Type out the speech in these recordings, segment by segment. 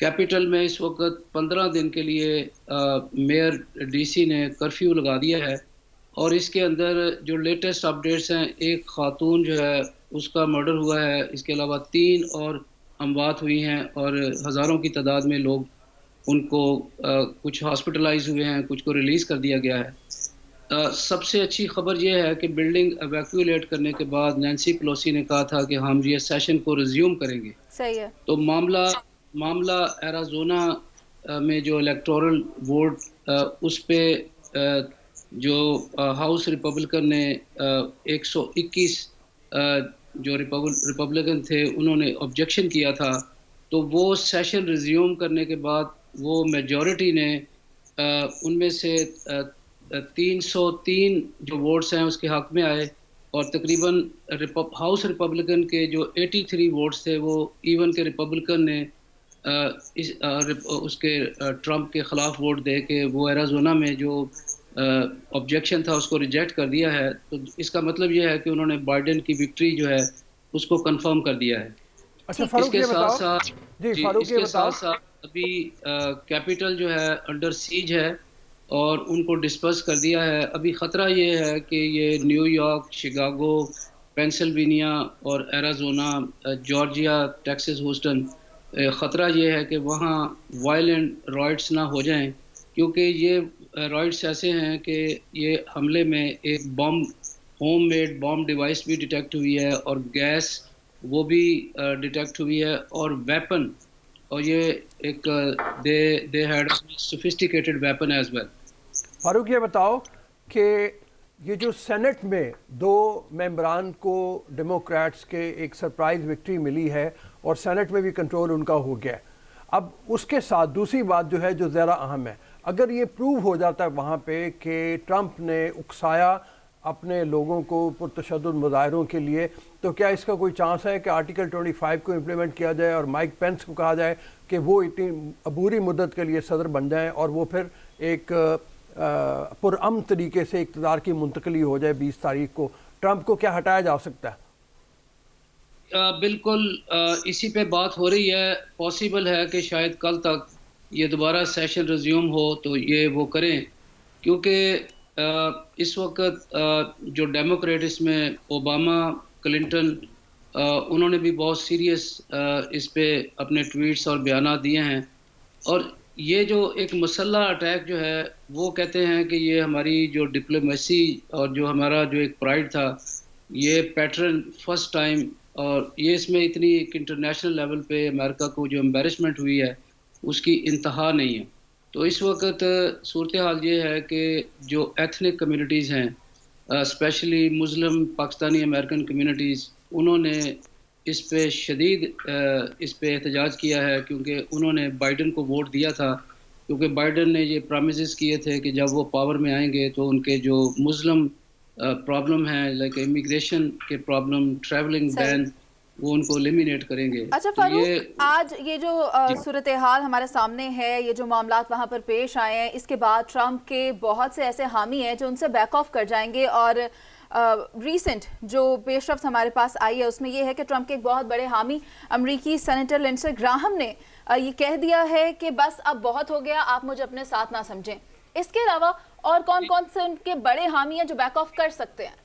Capital میں اس وقت 15 دن کے لیے میئر ڈی سی نے کرفیو لگا دیا ہے، اور اس کے اندر جو لیٹسٹ اپڈیٹس ہیں، ایک خاتون جو ہے اس کا مرڈر ہوا ہے، اس کے علاوہ 3 اور اموات ہوئی ہیں، اور ہزاروں کی تعداد میں لوگ ان کو کچھ ہاسپٹلائز ہوئے ہیں، کچھ کو ریلیز کر دیا گیا ہے۔ سب سے اچھی خبر یہ ہے کہ بلڈنگ ایویکویلیٹ کرنے کے بعد نینسی پلوسی نے کہا تھا کہ ہم یہ سیشن کو ریزیوم کریں گے۔ صحیح ہے۔ تو معاملہ ایریزونا میں جو الیکٹورل ووٹ اس پہ جو ہاؤس ریپبلکن نے 121 جو ریپبلکن تھے انہوں نے آبجیکشن کیا تھا، تو وہ سیشن ریزیوم کرنے کے بعد وہ میجورٹی نے ان میں سے 303 جو ووٹس ہیں اس کے حق میں آئے، اور تقریباً ہاؤس ریپبلکن کے جو 83 ووٹس تھے وہ ایون کے ریپبلکن نے اس کے ٹرمپ کے خلاف ووٹ دے کے وہ ایریزونا میں جو آبجیکشن تھا اس کو ریجیکٹ کر دیا ہے۔ تو اس کا مطلب یہ ہے کہ انہوں نے بائیڈن کی وکٹری جو ہے اس کو کنفرم کر دیا ہے۔ اچھا اس فاروق کے یہ ساتھ بتاؤ، ساتھ فاروق اس یہ کے بتاؤ، ساتھ ساتھ ابھی کیپٹل جو ہے انڈر سیج ہے، اور ان کو ڈسپرس کر دیا ہے۔ ابھی خطرہ یہ ہے کہ یہ نیو یارک، شکاگو، پینسلوینیا اور ایریزونا، جارجیا، ٹیکسس، ہیوسٹن، خطرہ یہ ہے کہ وہاں وائلنٹ رائٹس نہ ہو جائیں، کیونکہ یہ رائٹس ایسے ہیں کہ یہ حملے میں ایک ہوم میڈ بام ڈیوائس بھی ڈیٹیکٹ ہوئی ہے، اور گیس وہ بھی ڈیٹیکٹ ہوئی ہے، اور ویپن، اور یہ ایک they had sophisticated weapon as well. Farooq یہ بتاؤ کہ یہ جو سینٹ میں 2 ممبران کو ڈیموکریٹس کے ایک سرپرائز وکٹری ملی ہے اور سینٹ میں بھی کنٹرول ان کا ہو گیا ہے، اب اس کے ساتھ دوسری بات جو ہے جو زیادہ اہم ہے، اگر یہ پروو ہو جاتا ہے وہاں پہ کہ ٹرمپ نے اکسایا اپنے لوگوں کو پرتشدد مظاہروں کے لیے، تو کیا اس کا کوئی چانس ہے کہ آرٹیکل 25 کو امپلیمنٹ کیا جائے اور مائک پینس کو کہا جائے کہ وہ اتنی عبوری مدت کے لیے صدر بن جائیں اور وہ پھر ایک پرامن طریقے سے اقتدار کی منتقلی ہو جائے 20 تاریخ کو؟ ٹرمپ کو کیا ہٹایا جا سکتا ہے؟ بالکل اسی پہ بات ہو رہی ہے۔ پاسبل ہے کہ شاید کل تک یہ دوبارہ سیشن ریزیوم ہو تو یہ وہ کریں، کیونکہ اس وقت جو ڈیموکریٹس میں اوباما، کلنٹن، انہوں نے بھی بہت سیریس اس پہ اپنے ٹویٹس اور بیانات دیے ہیں، اور یہ جو ایک مسلح اٹیک جو ہے وہ کہتے ہیں کہ یہ ہماری جو ڈپلومیسی اور جو ہمارا جو ایک پرائڈ تھا، یہ پیٹرن فرسٹ ٹائم، اور یہ اس میں اتنی ایک انٹرنیشنل لیول پہ امریکہ کو جو امبیرسمنٹ ہوئی ہے اس کی انتہا نہیں ہے۔ تو اس وقت صورتحال یہ ہے کہ جو ایتھنک کمیونٹیز ہیں، اسپیشلی مسلم پاکستانی امریکن کمیونٹیز، انہوں نے اس پہ شدید اس پہ احتجاج کیا ہے، کیونکہ انہوں نے بائیڈن کو ووٹ دیا تھا، کیونکہ بائیڈن نے یہ پرامسز کیے تھے کہ جب وہ پاور میں آئیں گے تو ان کے جو مسلم پرابلم ہیں، لائک امیگریشن کے پرابلم، ٹریولنگ بین، وہ ان کو ایلیمینیٹ کریں گے۔ اچھا فاروق، آج یہ جو صورتحال ہمارے سامنے ہے، یہ جو معاملات وہاں پر پیش آئے ہیں، اس کے بعد ٹرمپ کے بہت سے ایسے حامی ہیں جو ان سے بیک آف کر جائیں گے، اور ریسنٹ جو پیش رفت ہمارے پاس آئی ہے اس میں یہ ہے کہ ٹرمپ کے ایک بہت بڑے حامی امریکی سینیٹر لنڈسے گراہم نے یہ کہہ دیا ہے کہ بس اب بہت ہو گیا، آپ مجھے اپنے ساتھ نہ سمجھیں۔ اس کے علاوہ اور کون کون سے ان کے بڑے حامی ہیں جو بیک آف کر سکتے ہیں؟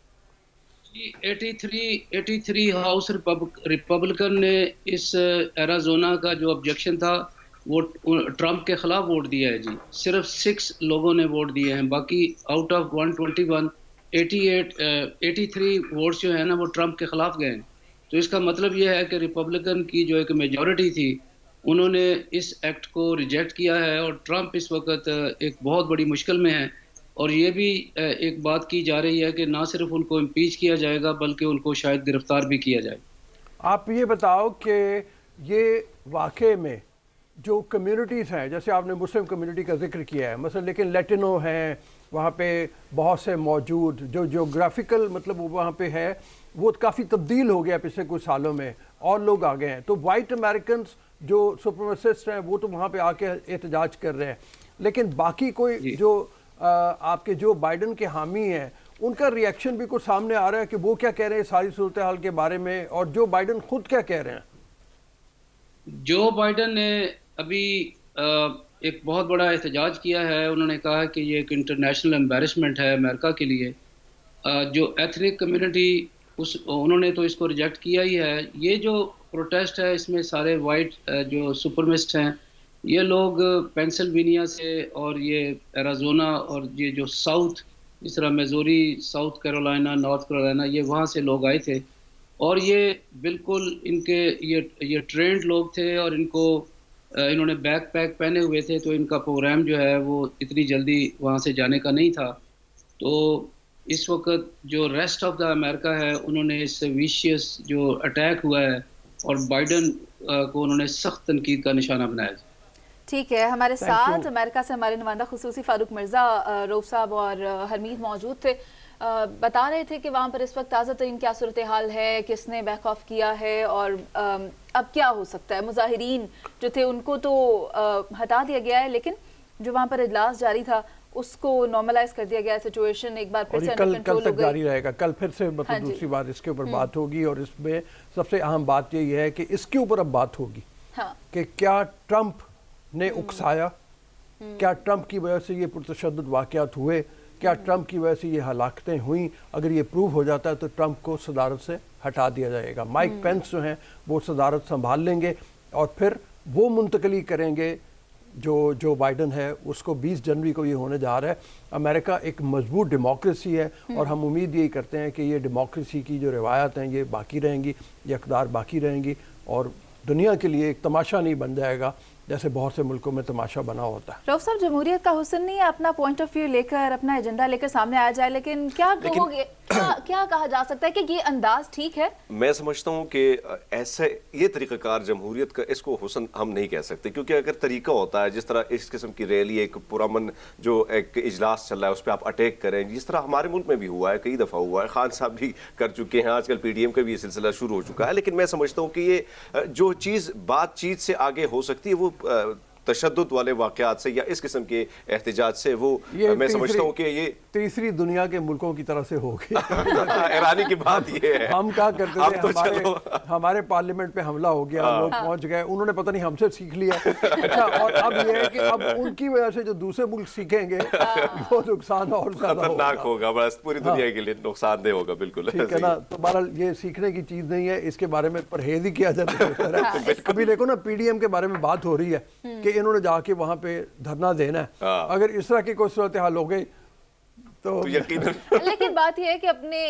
83 ہاؤس ریپبلکن نے اس ایریزونا کا جو آبجیکشن تھا وہ ٹرمپ کے خلاف ووٹ دیا ہے جی۔ صرف 6 لوگوں نے ووٹ دیے ہیں، باقی آؤٹ آف 121 83 ووٹس جو ہیں نا وہ ٹرمپ کے خلاف گئے ہیں۔ تو اس کا مطلب یہ ہے کہ ریپبلکن کی جو ایک میجورٹی تھی انہوں نے اس ایکٹ کو ریجیکٹ کیا ہے، اور ٹرمپ اس وقت ایک بہت بڑی مشکل میں ہے، اور یہ بھی ایک بات کی جا رہی ہے کہ نہ صرف ان کو امپیچ کیا جائے گا بلکہ ان کو شاید گرفتار بھی کیا جائے۔ آپ یہ بتاؤ کہ یہ واقعے میں جو کمیونٹیز ہیں، جیسے آپ نے مسلم کمیونٹی کا ذکر کیا ہے مثلا، لیکن لیٹنو ہیں وہاں پہ بہت سے موجود، جو جیوگرافیکل مطلب وہاں پہ ہے وہ کافی تبدیل ہو گیا پچھلے کچھ سالوں میں، اور لوگ آ گئے ہیں، تو وائٹ امریکنز جو سپریمیسسٹ ہیں وہ تو وہاں پہ آ کے احتجاج کر رہے ہیں، لیکن باقی کوئی جو آپ کے جو بائیڈن کے حامی ہیں ان کا ریئیکشن بھی کچھ سامنے آ رہا ہے کہ وہ کیا کہہ رہے ہیں ساری صورتحال کے بارے میں، اور جو بائیڈن خود کیا کہہ رہے ہیں؟ جو بائیڈن نے ابھی ایک بہت بڑا احتجاج کیا ہے. انہوں نے کہا کہ یہ ایک انٹرنیشنل امبیرسمنٹ ہے امریکا کے لیے. جو ایتھنک کمیونٹی انہوں نے تو اس کو ریجیکٹ کیا ہی ہے. یہ جو پروٹیسٹ ہے اس میں سارے وائٹ جو سپرمسٹ ہیں یہ لوگ پینسلوینیا سے اور یہ ایریزونا اور یہ جو ساؤتھ جس طرح میزوری، ساؤتھ کیرولائنا، نارتھ کیرولائنا، یہ وہاں سے لوگ آئے تھے اور یہ بالکل ان کے یہ ٹرینڈ لوگ تھے اور انہوں نے بیک پیک پہنے ہوئے تھے تو ان کا پروگرام جو ہے وہ اتنی جلدی وہاں سے جانے کا نہیں تھا. تو اس وقت جو ریسٹ آف دا امریکہ ہے انہوں نے اس ویشیس جو اٹیک ہوا ہے اور بائیڈن کو انہوں نے سخت تنقید کا نشانہ بنایا. ٹھیک ہے، ہمارے ساتھ امریکہ سے ہمارے نمائندہ خصوصی فاروق مرزا روف صاحب اور حرمید موجود تھے. بتا رہے تھے کہ وہاں پر اس وقت تازہ ترین کیا صورتحال ہے، کس نے بیک آف کیا ہے اور اب کیا ہو سکتا ہے. مظاہرین جو تھے ان کو تو ہٹا دیا گیا ہے لیکن جو وہاں پر اجلاس جاری تھا اس کو نارملائز کر دیا گیا ہے. سچویشن ایک بار پھر سے انڈر کنٹرول ہو گئی. کل تک جاری رہے گا. کل پھر سے مطلب دوسری بار اس کے اوپر بات ہوگی اور اس میں سب سے اہم بات یہی ہے کہ اس کے اوپر اب بات ہوگی کہ کیا ٹرمپ نے اکسایا، کیا ٹرمپ کی وجہ سے یہ پرتشدد واقعات ہوئے، کیا ٹرمپ کی وجہ سے یہ ہلاکتیں ہوئیں. اگر یہ پروو ہو جاتا ہے تو ٹرمپ کو صدارت سے ہٹا دیا جائے گا. مائک پینس جو ہیں وہ صدارت سنبھال لیں گے اور پھر وہ منتقلی کریں گے جو بائیڈن ہے اس کو. 20 جنوری کو یہ ہونے جا رہا ہے. امریکہ ایک مضبوط ڈیموکریسی ہے اور ہم امید یہی کرتے ہیں کہ یہ ڈیموکریسی کی جو روایات ہیں یہ باقی رہیں گی، یہ اقدار باقی رہیں گی اور دنیا کے لیے ایک تماشا نہیں بن جائے گا جیسے بہت سے ملکوں میں تماشا بنا ہوتا ہے. روف صاحب، جمہوریت کا حسن نہیں ہے اپنا پوائنٹ آف ویو لے کر، اپنا ایجنڈا لے کر سامنے آیا جائے، لیکن کیا کہا جا سکتا ہے کہ یہ انداز ٹھیک ہے؟ میں سمجھتا ہوں کہ ایسے یہ طریقہ کار جمہوریت کا اس کو حسن ہم نہیں کہہ سکتے، کیونکہ اگر طریقہ ہوتا ہے جس طرح اس قسم کی ریلی ایک پرامن جو ایک اجلاس چل رہا ہے اس پہ آپ اٹیک کریں، جس طرح ہمارے ملک میں بھی ہوا ہے، کئی دفعہ ہوا ہے، خان صاحب بھی کر چکے ہیں، آج کل پی ڈی ایم کا بھی یہ سلسلہ شروع ہو چکا ہے. لیکن میں سمجھتا ہوں کہ یہ جو چیز بات چیت سے آگے ہو سکتی ہے وہ تشدد والے واقعات سے یا اس قسم کے احتجاج سے وہ میں سمجھتا ہوں کہ یہ تیسری دنیا کے ملکوں کی طرف سے ہوگی. ایرانی کی بات یہ ہے، ہم کہا کرتے تھے ہمارے پارلیمنٹ پہ حملہ ہو گیا، لوگ پہنچ گئے، انہوں نے پتہ نہیں ہم سے سیکھ لیا. اچھا، اور اب یہ ہے کہ اب ان کی وجہ سے جو دوسرے ملک سیکھیں گے وہ نقصان اور زیادہ خطرناک ہوگا، بس پوری دنیا کے لیے نقصان دہ ہوگا. بالکل ٹھیک ہے نا. تو بہرحال یہ سیکھنے کی چیز نہیں ہے، اس کے بارے میں پرہیز ہی کیا جاتا ہے. ابھی دیکھو نا پی ڈی ایم کے بارے میں بات ہو رہی ہے کہ انہوں نے جا کے وہاں پہ دھرنا دینا ہے. اگر اس طرح کی کوئی صورتحال ہو گئی تو لیکن بات یہ ہے کہ اپنے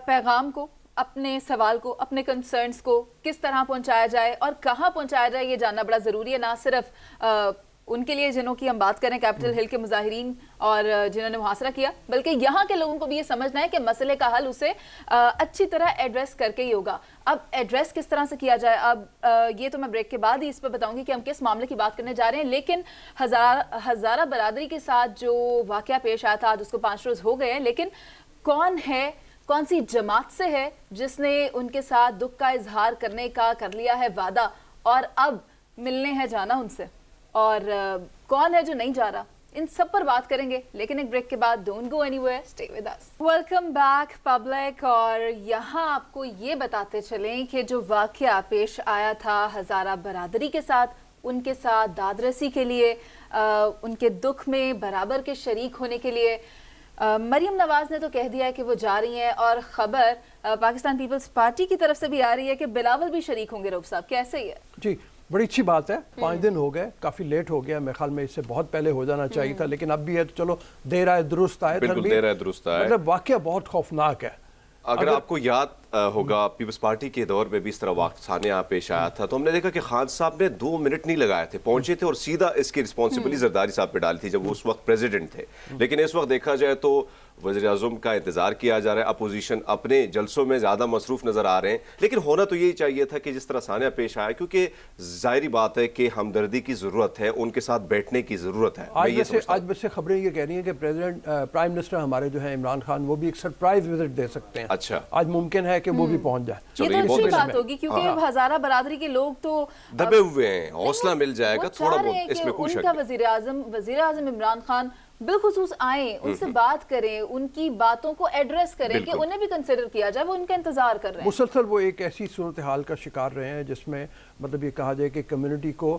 پیغام کو، اپنے سوال کو، اپنے کنسرنز کو کس طرح پہنچایا جائے اور کہاں پہنچایا جائے یہ جاننا بڑا ضروری ہے. نہ صرف ان کے لیے جنہوں کی ہم بات کریں کیپٹل ہل کے مظاہرین اور جنہوں نے محاصرہ کیا، بلکہ یہاں کے لوگوں کو بھی یہ سمجھنا ہے کہ مسئلے کا حل اسے اچھی طرح ایڈریس کر کے ہی ہوگا. اب ایڈریس کس طرح سے کیا جائے، اب یہ تو میں بریک کے بعد ہی اس پہ بتاؤں گی کہ ہم کس معاملے کی بات کرنے جا رہے ہیں. لیکن ہزارہ برادری کے ساتھ جو واقعہ پیش آیا تھا، آج اس کو 5 روز ہو گئے ہیں، لیکن کون ہے، کون سی جماعت سے ہے جس نے ان کے ساتھ دکھ کا اظہار کرنے کا کر لیا ہے وعدہ اور اب ملنے ہے جانا ان سے، اور کون ہے جو نہیں جا رہا، ان سب پر بات کریں گے. لیکن ایک بریک کے بعد don't go anywhere, stay with us. Welcome back public. اور یہاں آپ کو یہ بتاتے چلیں کہ جو واقعہ پیش آیا تھا ہزارہ برادری کے ساتھ، ان کے ساتھ داد رسی کے لیے، ان کے دکھ میں برابر کے شریک ہونے کے لیے، مریم نواز نے تو کہہ دیا ہے کہ وہ جا رہی ہیں اور خبر پاکستان پیپلز پارٹی کی طرف سے بھی آ رہی ہے کہ بلاول بھی شریک ہوں گے. روف صاحب، کیسے ہی ہے؟ جی بڑی اچھی بات ہے. 5 دن ہو گئے، کافی لیٹ ہو گیا، میرے خیال میں اس سے بہت پہلے ہو جانا چاہیے تھا، لیکن اب بھی ہے تو چلو دیر آئے درست آئے. بالکل دیر آئے درست آئے. مطلب واقعہ بہت خوفناک ہے. اگر آپ کو یاد ہوگا پیپلز پارٹی کے دور میں بھی اس طرح واقعہ پیش آیا تھا تو ہم نے دیکھا کہ خان صاحب نے 2 منٹ نہیں لگائے تھے، پہنچے تھے اور سیدھا اس کی رسپانسبلٹی زرداری صاحب پہ ڈالی تھی جب وہ اس وقت پریزیڈنٹ تھے. لیکن اس وقت دیکھا جائے تو وزیر اعظم کا انتظار کیا جا رہا ہے، اپوزیشن اپنے جلسوں میں زیادہ مصروف نظر آ رہے ہیں. لیکن ہونا تو یہی چاہیے تھا کہ جس طرح ثانیہ پیش آیا، کیونکہ ظاہری بات ہے کہ ہمدردی کی ضرورت ہے، ان کے ساتھ بیٹھنے کی ضرورت ہے. آج ویسے خبریں یہ کہہ رہی ہیں کہ پرائم منسٹر ہمارے جو ہیں عمران خان، وہ بھی ایک سرپرائز وزٹ دے سکتے ہیں. اچھا، آج ممکن ہے کہ وہ بھی پہنچ جائے. یہ تو اچھی بات ہوگی کیونکہ ہزارہ برادری کے لوگ تو دبے ہوئے ہیں، حوصلہ مل جائے گا تھوڑا بہت، اس میں کوئی شک نہیں. وزیر اعظم عمران خان بالخصوص آئیں، ان سے بات کریں، ان کی باتوں کو ایڈریس کریں کہ انہیں بھی کنسیڈر کیا جائے، وہ ان کا انتظار کر رہے ہیں. مسلسل وہ ایک ایسی صورتحال کا شکار رہے ہیں جس میں مطلب یہ کہا جائے کہ کمیونٹی کو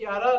11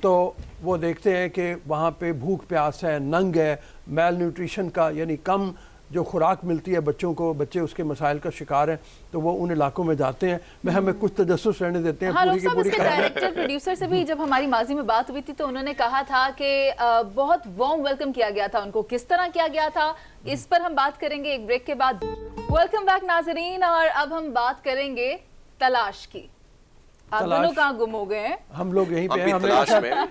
تو وہ دیکھتے ہیں کہ وہاں پہ بھوک پیاس ہے, ننگ ہے, میل نیوٹریشن کا یعنی کم جو خوراک ملتی ہے بچوں کو, بچے اس کے مسائل کا شکار ہیں, تو وہ ان علاقوں میں جاتے ہیں. میں ہمیں کچھ تجسس رہنے دیتے ہیں. ہاں رؤف صاحب, اس کے ڈائریکٹر پروڈیوسر سے بھی جب ہماری ماضی میں بات ہوئی تھی تو انہوں نے کہا تھا کہ بہت وارم ویلکم کیا گیا تھا ان کو. کس طرح کیا گیا تھا اس پر ہم بات کریں گے ایک بریک کے بعد. ویلکم بیک ناظرین, اور اب ہم بات کریں گے تلاش کی. آپ دونوں کہاں گم ہو گئے ہیں؟ ہم لوگ یہیں پہ ہیں.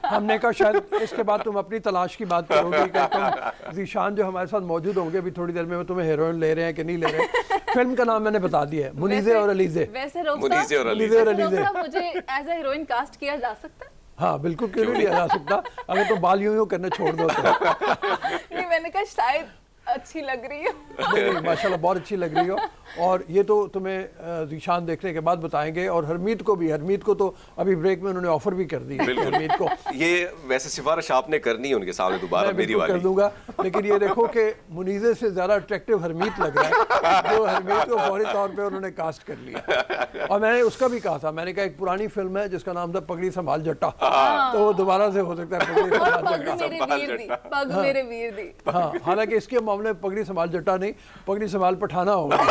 ہم نے کہا شاید اس کے بعد تم اپنی تلاش کی بات کرو گے, کہ تم ذیشان جو ہمارے ساتھ موجود ہوں گے ابھی تھوڑی دیر میں, وہ تمہیں ہیروئن لے رہے ہیں کہ نہیں لے رہے. فلم کا نام میں نے بتا دیا ہے, منیزے اور علیزے. ویسے رؤف صاحب مجھے ایز اے ہیروئن کاسٹ کیا جا سکتا ہے؟ ہاں بالکل, کیوں نہیں لیا جا سکتا اگر تم بال یوں کرنے چھوڑ دو تو. نہیں, میں نے کہا شاید اچھی لگ رہی ہو. نہیں ماشاءاللہ بہت اچھی لگ رہی ہو, اور یہ تو تمہیں ذیشان دیکھنے کے بعد بتائیں گے. اور حرمیت کو تو ابھی بریک میں انہوں نے آفر بھی کر دی ہے. حرمیت کو یہ ویسے سفارش آپ نے کرنی ہے ان کے سامنے دوبارہ, میری والی کر دوں گا, لیکن یہ دیکھو کہ منیزے سے زیادہ اٹریکٹیو حرمیت لگ رہا ہے, جو حرمیت کو فوری طور پہ انہوں نے کاسٹ کر لیا. اور میں نے اس کا بھی کہا تھا, میں نے کہا ایک پرانی فلم ہے جس کا نام تھا پگڑی سنبھال جٹا, تو وہ دوبارہ سے ہو سکتا ہے پگڑی سنبھال جٹا. پگ میرے ویر دی. ہاں, حالانکہ اس کے معاملے میں پگڑی سنبھال جٹا نہیں, پگڑی سنبھال پٹھانا ہوگا.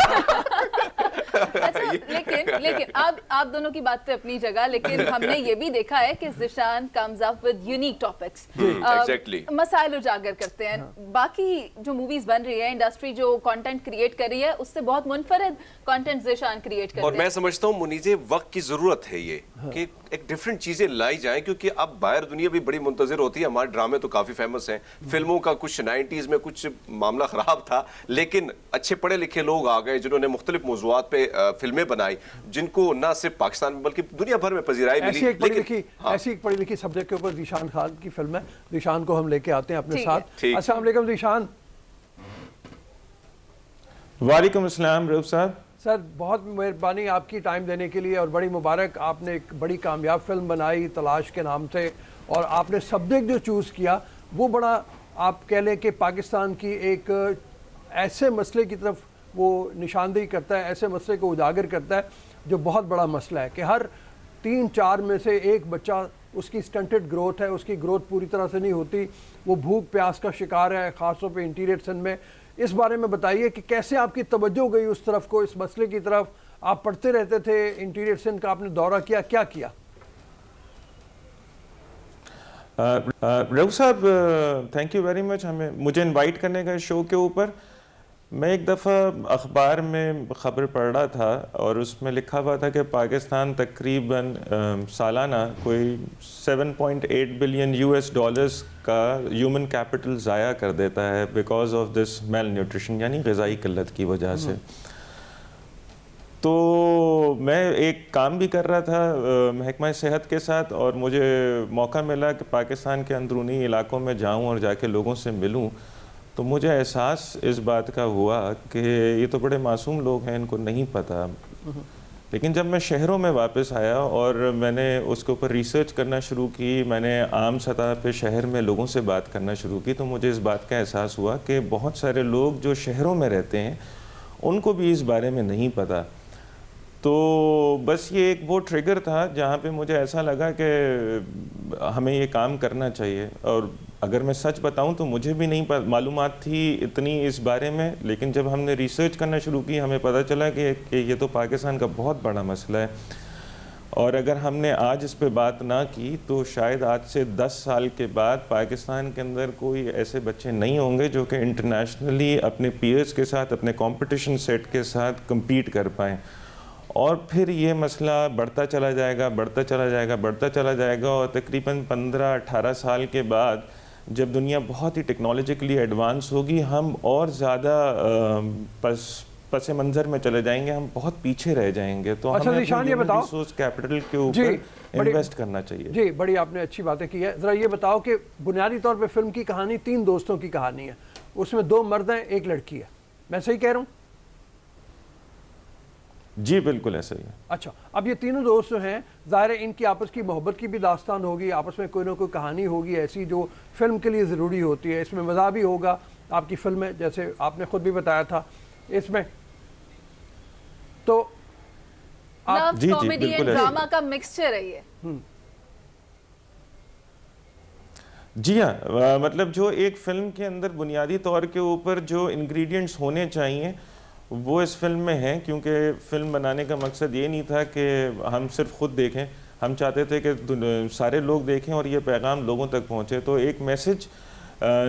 لیکن آپ دونوں کی بات تو اپنی جگہ, لیکن ہم نے یہ بھی دیکھا ہے کہ Zeeshan comes up with unique topics, مسائل اجاگر کرتے ہیں. باقی جو موویز بن رہی ہے, انڈسٹری جو کانٹینٹ کریٹ کر رہی ہے, اس سے بہت منفرد کانٹینٹ ذیشان کریٹ کر رہے ہیں. اور میں سمجھتا ہوں منیزے وقت کی ضرورت ہے یہ, کہ ایک ڈیفرنٹ چیزیں لائی جائیں, کیونکہ اب باہر دنیا بھی بڑی منتظر ہوتی ہے. ہمارے ڈرامے تو کافی فیمس ہیں, فلموں کا کچھ 90s میں کچھ معاملہ خراب تھا, لیکن اچھے پڑھے لکھے لوگ آ گئے جنہوں نے مختلف موضوعات پہ فلمیں بنائی, جن کو نہ صرف پاکستان میں بلکہ دنیا بھر میں پذیرائی ملی. ایسی ایک پڑھی لکھی سبجیکٹ کے اوپر ذیشان خان کی فلم ہے, ذیشان کو ہم لے کے آتے ہیں اپنے ساتھ. السلام علیکم ذیشان. وعلیکم السلام رؤف صاحب. سر بہت مہربانی آپ کی ٹائم دینے کے لیے, اور بڑی مبارک, آپ نے ایک بڑی کامیاب فلم بنائی تلاش کے نام سے, اور آپ نے سبجیکٹ جو چوز کیا وہ بڑا, آپ کہہ لیں کہ پاکستان کی ایک ایسے مسئلے کی طرف وہ نشاندہی کرتا ہے, ایسے مسئلے کو اجاگر کرتا ہے جو بہت بڑا مسئلہ ہے, کہ ہر 3-4 میں سے ایک بچہ, اس کی سٹنٹڈ گروتھ ہے, اس کی گروتھ پوری طرح سے نہیں ہوتی, وہ بھوک پیاس کا شکار ہے, خاص طور پہ انٹیریئر سندھ میں. اس بارے میں بتائیے کہ کیسے آپ کی توجہ گئی اس طرف کو, اس مسئلے کی طرف. آپ پڑھتے رہتے تھے, انٹیریئر سندھ کا آپ نے دورہ کیا, کیا کیا؟ رؤف صاحب تھینک یو ویری مچ مجھے انوائٹ کرنے کا شو کے اوپر. میں ایک دفعہ اخبار میں خبر پڑھ رہا تھا, اور اس میں لکھا ہوا تھا کہ پاکستان تقریباً سالانہ کوئی 7.8 بلین US$ کا ہیومن کیپٹل ضائع کر دیتا ہے because of this malnutrition, یعنی غذائی قلت کی وجہ سے. تو میں ایک کام بھی کر رہا تھا محکمہ صحت کے ساتھ, اور مجھے موقع ملا کہ پاکستان کے اندرونی علاقوں میں جاؤں اور جا کے لوگوں سے ملوں. تو مجھے احساس اس بات کا ہوا کہ یہ تو بڑے معصوم لوگ ہیں, ان کو نہیں پتہ. لیکن جب میں شہروں میں واپس آیا اور میں نے اس کے اوپر ریسرچ کرنا شروع کی, میں نے عام سطح پہ شہر میں لوگوں سے بات کرنا شروع کی, تو مجھے اس بات کا احساس ہوا کہ بہت سارے لوگ جو شہروں میں رہتے ہیں ان کو بھی اس بارے میں نہیں پتہ. تو بس یہ ایک وہ ٹریگر تھا جہاں پہ مجھے ایسا لگا کہ ہمیں یہ کام کرنا چاہیے. اور اگر میں سچ بتاؤں تو مجھے بھی نہیں معلومات تھی اتنی اس بارے میں, لیکن جب ہم نے ریسرچ کرنا شروع کی ہمیں پتہ چلا کہ یہ تو پاکستان کا بہت بڑا مسئلہ ہے. اور اگر ہم نے آج اس پہ بات نہ کی تو شاید آج سے 10 سال کے بعد پاکستان کے اندر کوئی ایسے بچے نہیں ہوں گے جو کہ انٹرنیشنلی اپنے پیئرز کے ساتھ, اپنے کمپٹیشن سیٹ کے ساتھ کمپیٹ کر پائیں. اور پھر یہ مسئلہ بڑھتا چلا جائے گا, بڑھتا چلا جائے گا, بڑھتا چلا جائے گا, اور تقریباً 15-18 سال کے بعد جب دنیا بہت ہی ٹیکنالوجیکلی ایڈوانس ہوگی, ہم اور زیادہ پس منظر میں چلے جائیں گے, ہم بہت پیچھے رہ جائیں گے. تو ہمیں ریسورس کیپٹل کے اوپر انویسٹ کرنا چاہیے. جی بڑی آپ نے اچھی باتیں کی ہے. ذرا یہ بتاؤ کہ بنیادی طور پہ فلم کی کہانی 3 دوستوں کی کہانی ہے, اس میں 2 مرد ہیں, 1 لڑکی ہے, میں صحیح کہہ رہا ہوں؟ جی بالکل ایسا ہی ہے. اچھا, اب یہ تینوں دوست جو ہیں, ظاہر ہے ان کی آپس کی محبت کی بھی داستان ہوگی, آپس میں کوئی نہ کوئی کہانی ہوگی ایسی جو فلم کے لیے ضروری ہوتی ہے. اس میں مزہ بھی ہوگا آپ کی فلم میں, جیسے آپ نے خود بھی بتایا تھا اس میں. تو لو کامیڈی اینڈ ڈرامہ کا مکسچر ہے یہ. جی ہاں، مطلب جو ایک فلم کے اندر بنیادی طور کے اوپر جو انگریڈینٹس ہونے چاہیے وہ اس فلم میں ہیں، کیونکہ فلم بنانے کا مقصد یہ نہیں تھا کہ ہم صرف خود دیکھیں، ہم چاہتے تھے کہ سارے لوگ دیکھیں اور یہ پیغام لوگوں تک پہنچے. تو ایک میسج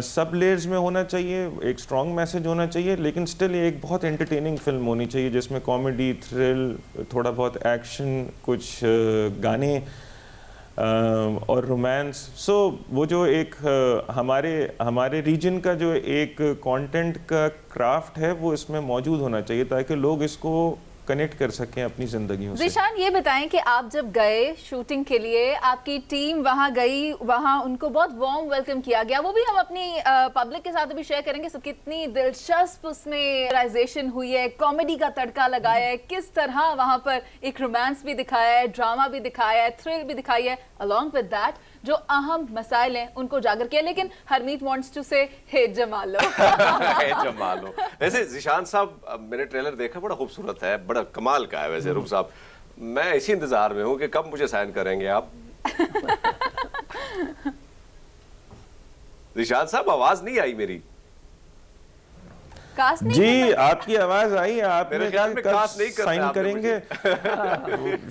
سب لیئرز میں ہونا چاہیے، ایک اسٹرانگ میسج ہونا چاہیے، لیکن سٹل ایک بہت انٹرٹیننگ فلم ہونی چاہیے جس میں کامیڈی، تھرل، تھوڑا بہت ایکشن، کچھ گانے اور رومانس. سو وہ جو ایک ہمارے ریجن کا جو ایک کانٹینٹ کا کرافٹ ہے وہ اس میں موجود ہونا چاہیے تاکہ لوگ اس کو کنیکٹ کر سکیں اپنی زندگیوں سے. ذیشان یہ بتائیں کہ آپ جب گئے شوٹنگ کے لیے، آپ کی ٹیم وہاں گئی، وہاں ان کو بہت وارم ویلکم کیا گیا، وہ بھی ہم اپنی پبلک کے ساتھ بھی شیئر کریں گے. سب کتنی دلچسپ اس میں ریئلائزیشن ہوئی ہے، کامیڈی کا تڑکا لگایا ہے، کس طرح وہاں پر ایک رومانس بھی دکھایا ہے، ڈرامہ بھی دکھایا ہے، تھرل بھی دکھائی ہے، along with that جو اہم مسائل ہیں ان کو اجاگر کیا. لیکن ہرمیت وانٹس ٹو سے ہے جمالو. ہے جمالو. ویسے ذیشان صاحب میں نے ٹریلر دیکھا، بڑا خوبصورت ہے، بڑا کمال کا ہے. ویسے روپ صاحب میں اسی انتظار میں ہوں کہ کب مجھے سائن کریں گے آپ. ذیشان صاحب آواز نہیں آئی میری. جی آپ کی آواز آئی، آپ میرے خیال میں کاسٹ نہیں سائن کریں گے.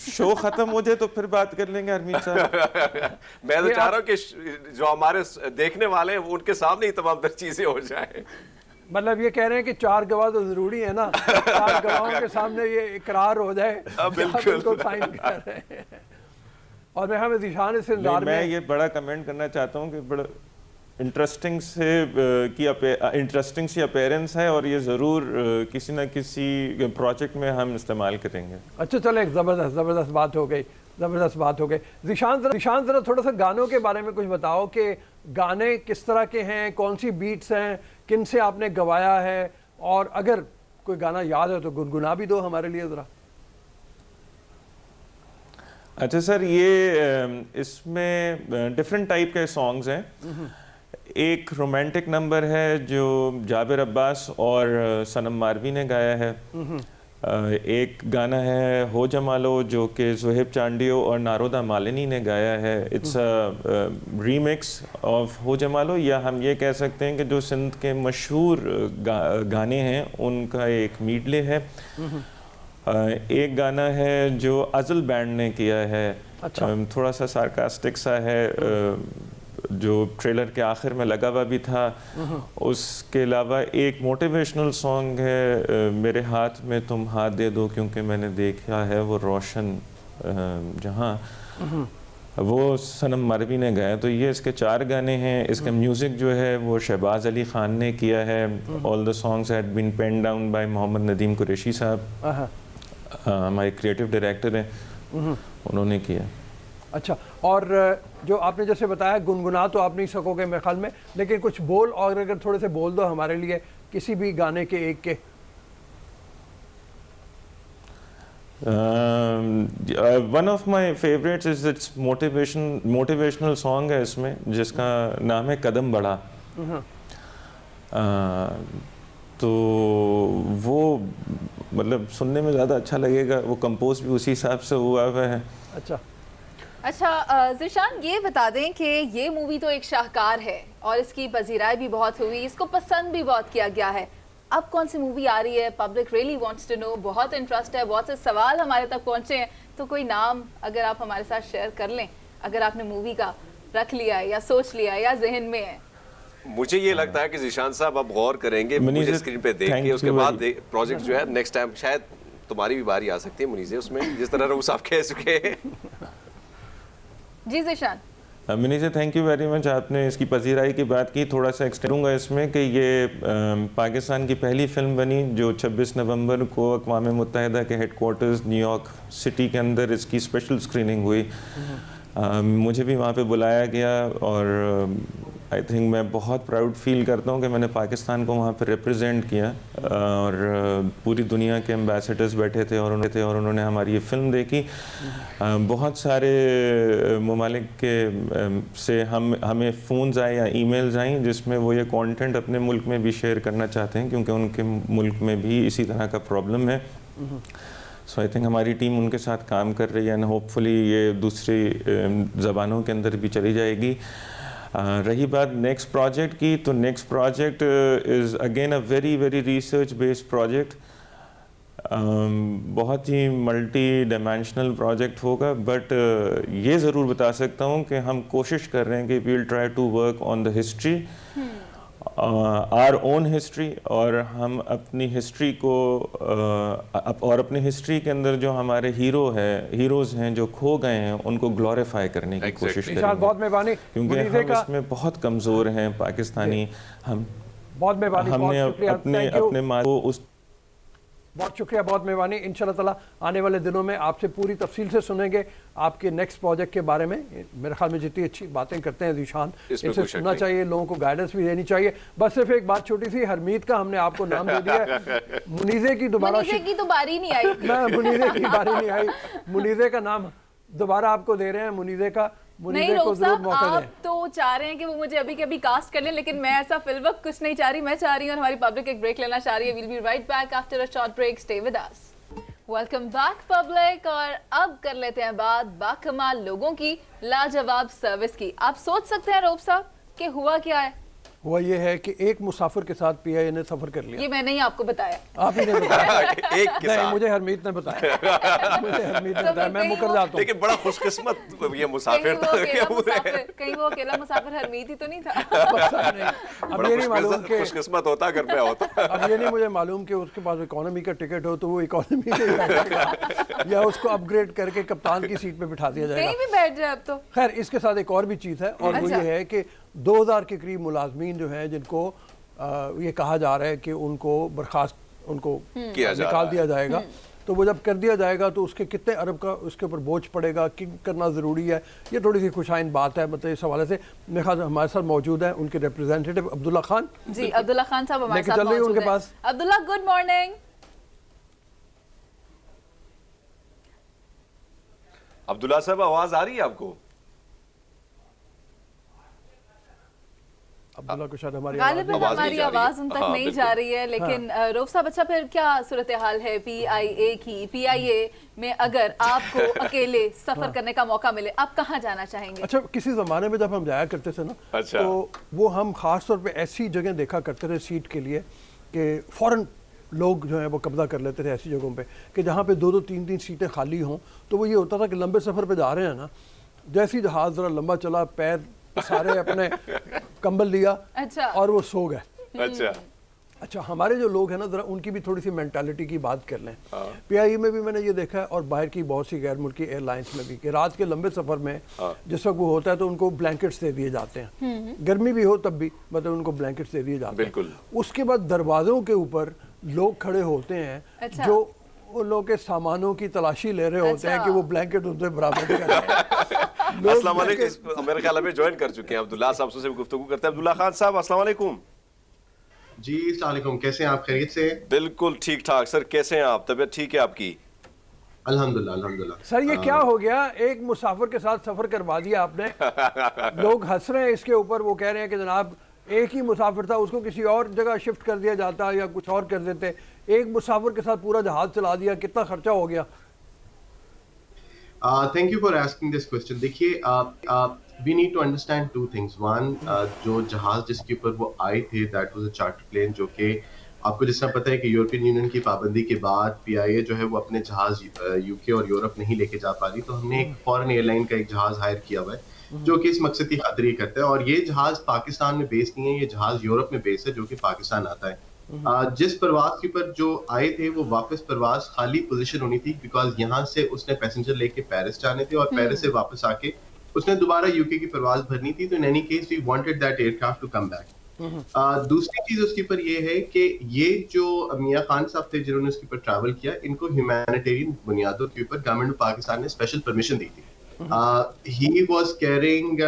شو ختم ہو جائے تو پھر بات کر لیں گے ہرمیت صاحب. میں تو چاہ رہا ہوں کہ جو ہمارے دیکھنے والے ہیں ان کے سامنے ہی تمام تر چیزیں ہو جائیں. مطلب یہ کہہ رہے ہیں کہ 4 گواہ تو ضروری ہے نا، 4 گواہوں کے سامنے یہ اقرار ہو جائے بالکل کو سائن کر رہے ہیں. اور میں ہمیں ذیشان اس اندار میں یہ بڑا کمنٹ کرنا چاہتا ہوں کہ بڑا انٹرسٹنگ سی اپیرنس ہے اور یہ ضرور کسی نہ کسی پروجیکٹ میں ہم استعمال کریں گے. اچھا چلیں، ایک زبردست بات ہو گئی، زبردست بات ہو گئی. ذیشان ذرا تھوڑا سا گانوں کے بارے میں کچھ بتاؤ کہ گانے کس طرح کے ہیں، کون سی بیٹس ہیں، کن سے آپ نے گوایا ہے، اور اگر کوئی گانا یاد ہے تو گنگنا بھی دو ہمارے لیے ذرا. اچھا سر، یہ اس میں ڈفرینٹ ٹائپ کے سانگز ہیں. ایک رومانٹک نمبر ہے جو جابر عباس اور صنم ماروی نے گایا ہے. ایک گانا ہے ہو جمالو جو کہ زہیب چانڈیو اور نارودا مالنی نے گایا ہے. اٹس ریمکس آف ہو جمالو، یا ہم یہ کہہ سکتے ہیں کہ جو سندھ کے مشہور گانے ہیں ان کا ایک میڈلے ہے. ایک گانا ہے جو ازل بینڈ نے کیا ہے، تھوڑا سا سارکاسٹک سا ہے، جو ٹریلر کے آخر میں لگا ہوا بھی تھا. اس کے علاوہ ایک موٹیویشنل سانگ ہے میرے ہاتھ میں تم ہاتھ دے دو کیونکہ میں نے دیکھا ہے وہ روشن جہاں، وہ صنم ماروی نے گایا. تو یہ اس کے 4 گانے ہیں. اس کا میوزک جو ہے وہ شہباز علی خان نے کیا ہے. All the songs had been penned down by Muhammad Nadeem Qureshi sahab, ہمارے کریٹو ڈائریکٹر ہیں، انہوں نے کیا. اچھا، اور جو آپ نے جیسے بتایا گنگنا تو آپ نہیں سکو گے میرے خیال میں، لیکن کچھ بول، اور اگر تھوڑے سے بول دو ہمارے لیے کسی بھی گانے کے ایک کے. One of my favourites is it's motivational song ہے اس میں جس کا نام ہے قدم بڑھا. تو وہ مطلب سننے میں زیادہ اچھا لگے گا، وہ کمپوز بھی اسی حساب سے ہوا ہے. اچھا ذیشان یہ بتا دیں کہ یہ مووی تو ایک شاہکار ہے اور اس کی پذیرائی بھی بہت ہوئی، اس کو پسند بھی بہت کیا گیا ہے. اب کون سی مووی آ رہی ہے؟ Public really wants to know, بہت انٹرسٹ ہے، بہت سے سوال ہمارے تک پہنچے ہیں. تو کوئی نام اگر آپ ہمارے ساتھ شیئر کر لیں، اگر آپ نے مووی کا رکھ لیا ہے یا سوچ لیا ہے یا ذہن میں ہے. مجھے یہ لگتا ہے کہ ذیشان صاحب اب غور کریں گے مجھے اسکرین پہ دیکھ کے، اس کے بعد پروجیکٹ جو ہے نیکسٹ ٹائم شاید تمہاری بھی باری آ سکتی ہے منیزے اس میں، جس طرح روح صاحب کہہ چکے ہیں. جی Zeeshan. Munizae thank you very much, آپ نے اس کی پذیرائی کی بات کی. تھوڑا سا ایکسٹینڈ کروں گا اس میں کہ یہ پاکستان کی پہلی فلم بنی جو 26 نومبر کو اقوام متحدہ کے headquarters New York City کے اندر اس کی اسپیشل اسکریننگ ہوئی. مجھے بھی وہاں پہ بلایا گیا اور آئی تھنک میں بہت پراؤڈ فیل کرتا ہوں کہ میں نے پاکستان کو وہاں پہ ریپرزینٹ کیا، اور پوری دنیا کے ایمبیسڈرز بیٹھے تھے اور انہوں نے ہماری یہ فلم دیکھی. بہت سارے ممالک کے سے ہمیں فونز آئے یا ای میلز آئیں جس میں وہ یہ کانٹینٹ اپنے ملک میں بھی شیئر کرنا چاہتے ہیں کیونکہ ان کے ملک میں بھی اسی طرح کا پرابلم ہے. سو آئی تھنک ہماری ٹیم ان کے ساتھ کام کر رہی ہے، اینڈ ہوپ فلی یہ دوسری زبانوں کے اندر بھی چلی جائے گی. رہی بات نیکسٹ پروجیکٹ کی, تو next project is again a very very research based project, بہت ہی ملٹی ڈائمینشنل پروجیکٹ ہوگا, بٹ یہ ضرور بتا سکتا ہوں کہ ہم کوشش کر رہے ہیں کہ we will try to work on the history, or own history, اور ہم اپنی ہسٹری کو اور اپنی ہسٹری کے اندر جو ہمارے ہیروز ہیں جو کھو گئے ہیں ان کو گلوریفائی کرنے کی کوشش کریں گے, بہت مہربانی, کیونکہ ہم اس میں بہت کمزور ہیں پاکستانی. بہت مہربانی, ہم نے اپنے اس بہت شکریہ, بہت مہربانی. انشاءاللہ تعالیٰ آنے والے دنوں میں آپ سے پوری تفصیل سے سنیں گے آپ کے نیکسٹ پروجیکٹ کے بارے میں. میرے خیال میں جتنی اچھی باتیں کرتے ہیں ذیشان, ان سے سننا چاہیے, لوگوں کو گائیڈنس بھی دینی چاہیے. بس صرف ایک بات چھوٹی سی, ہرمیت کا ہم نے آپ کو نام دے دیا ہے, منیزے کی دوبارہ منیزے کی تو باری نہیں آئی. منیزے کی باری نہیں آئی, منیزے کا نام دوبارہ آپ کو دے رہے ہیں, منیزے کا. نہیں روف صاحب, آپ تو چاہ رہے ہیں کہ وہ مجھے ابھی کے ابھی کاسٹ کر لیں, لیکن میں ایسا فی الوقت کچھ نہیں چاہ رہی. میں چاہ رہی ہوں اور ہماری پبلک ایک بریک لینا چاہ رہی ہے. We'll be right back after a short break, stay with us. Welcome back public, اور اب کر لیتے ہیں بات باکمال لوگوں کی لاجواب سروس کی. آپ سوچ سکتے ہیں روف صاحب کہ ہوا کیا ہے؟ ہوا یہ ہے کہ ایک مسافر کے ساتھ پی آئی اے نے سفر کر لیا. یہ میں نے ہی آپ کو بتایا, آپ ہی نے بتایا. نہیں, مجھے ہرمیت نے بتایا, میں مکر جاتا ہوں. لیکن بڑا خوش قسمت یہ مسافر تھا. کہیں وہ اکیلا مسافر ہرمیت ہی تو نہیں تھا. اب یہ نہیں معلوم کہ خوش قسمت ہوتا اگر میں ہوتا. اب یہ نہیں مجھے معلوم کہ اس کے پاس اکانومی کا ٹکٹ ہو تو وہ اکانومی میں بیٹھے گا یا اس کو اپ گریڈ کر کے کپتان کی سیٹ پہ بٹھا دیا جائے گا. کہیں بھی بیٹھ جائے اب تو. خیر, اس کے ساتھ ایک اور بھی چیز ہے, اور وہ یہ ہے کہ 2000 کے قریب ملازمین جو ہیں جن کو یہ کہا جا رہا ہے کہ ان کو برخاست, ان کو نکال دیا جائے گا, تو وہ جب کر دیا جائے گا تو اس کے کتنے ارب کا اس کے اوپر بوجھ پڑے گا, کرنا ضروری ہے. یہ تھوڑی سی خوشائن بات ہے. مطلب اس حوالے سے میرے خیال ہمارے ساتھ موجود ہیں ان کے ریپرزینٹیٹو عبداللہ خان. جی عبداللہ خان صاحب ہمارے ساتھ موجود ہیں. ان کے پاس عبداللہ, گڈ مارننگ. عبداللہ صاحب آواز آ رہی ہے آپ کو؟ عبداللہ کو شاید ہماری آواز ان تک نہیں جا رہی ہے. لیکن روف صاحب, اچھا پھر کیا صورتحال ہے پی آئی اے کی؟ پی آئی اے میں اگر آپ کو اکیلے سفر کرنے کا موقع ملے, آپ کہاں جانا چاہیں گے؟ اچھا, کسی زمانے میں جب ہم جایا کرتے تھے نا, تو وہ ہم خاص طور پہ ایسی جگہ دیکھا کرتے تھے سیٹ کے لیے کہ فوراً لوگ جو ہیں وہ قبضہ کر لیتے تھے ایسی جگہوں پہ کہ جہاں پہ 2-2 3-3 سیٹیں خالی ہوں. تو وہ یہ ہوتا تھا کہ لمبے سفر پہ جا رہے ہیں نا, جیسی جہاز ذرا لمبا چلا, پیر سارے اپنے کمبل لیا اور وہ سو گئے. اچھا, ہمارے جو لوگ ہیں نا, ذرا ان کی بھی تھوڑی سی مینٹالٹی کی بات کر لیں. پی آئی اے میں بھی میں نے یہ دیکھا ہے, اور باہر کی بہت سی غیر ملکی ایئر لائنس میں بھی, کہ رات کے لمبے سفر میں جس وقت وہ ہوتا ہے تو ان کو بلینکٹس دے دیے جاتے ہیں, گرمی بھی ہو تب بھی مطلب ان کو بلینکٹس دے دیے جاتے ہیں. اس کے بعد دروازوں کے اوپر لوگ کھڑے ہوتے ہیں جو ان لوگوں کے سامانوں کی تلاشی لے رہے ہوتے ہیں کہ وہ بلینکٹ ان سے برابر کر رہے ہیں. السلام علیکم, میرے خیال میں جوائن کر چکے ہیں عبداللہ صاحب سے گفتگو کرتے ہیں. عبداللہ خان صاحب السلام علیکم. جی السلام علیکم, کیسے ہیں آپ؟ خیریت سے؟ بالکل ٹھیک ٹھاک سر, کیسے ہیں آپ؟ طبیعت ٹھیک ہے آپ کی؟ الحمدللہ الحمدللہ. سر یہ کیا ہو گیا, ایک مسافر کے ساتھ سفر کروا دیا آپ نے. لوگ ہنس رہے ہیں اس کے اوپر, وہ کہہ رہے ہیں کہ جناب ایک ہی مسافر تھا, اس کو کسی اور جگہ شفٹ کر دیا جاتا یا کچھ اور کر دیتے. ایک مسافر کے ساتھ پورا جہاز چلا دیا, کتنا خرچہ ہو گیا؟ Thank you for asking this question. دیکھیے we need to understand two things. One, جو جہاز جس کے اوپر وہ آئے تھے that was a charter plane, جو کہ آپ کو جس طرح پتہ ہے کہ یورپین یونین کی پابندی کے بعد پی آئی اے جو ہے وہ اپنے جہاز یو کے اور یورپ نہیں لے کے جا پا رہی, تو ہم نے ایک فورن ایئر لائن کا ایک جہاز ہائر کیا ہوا ہے جو کہ اس مقصد کی خاطر ہی کرتا ہے. اور یہ جہاز پاکستان میں بیس نہیں ہے, یہ جہاز یورپ میں بیس ہے جو کہ پاکستان آتا ہے. جس پرواز کے اوپر جو آئے تھے وہ واپس پرواز خالی پوزیشن ہونی تھی, بیکاز یہاں سے اس نے پیسنجر لے کے پیرس جانے تھے اور پیرس سے واپس آ کے اس نے دوبارہ یو کے کی پرواز بھرنی تھی. تو in any case we wanted that aircraft to come back. دوسری چیز اس کے اوپر یہ ہے کہ یہ جو میاں خان صاحب تھے جنہوں نے اس کے اوپر ٹریول کیا, ان کو ہیومینیٹیرین بنیادوں کے اوپر گورنمنٹ آف پاکستان نے اسپیشل پرمیشن دی تھی. He was carrying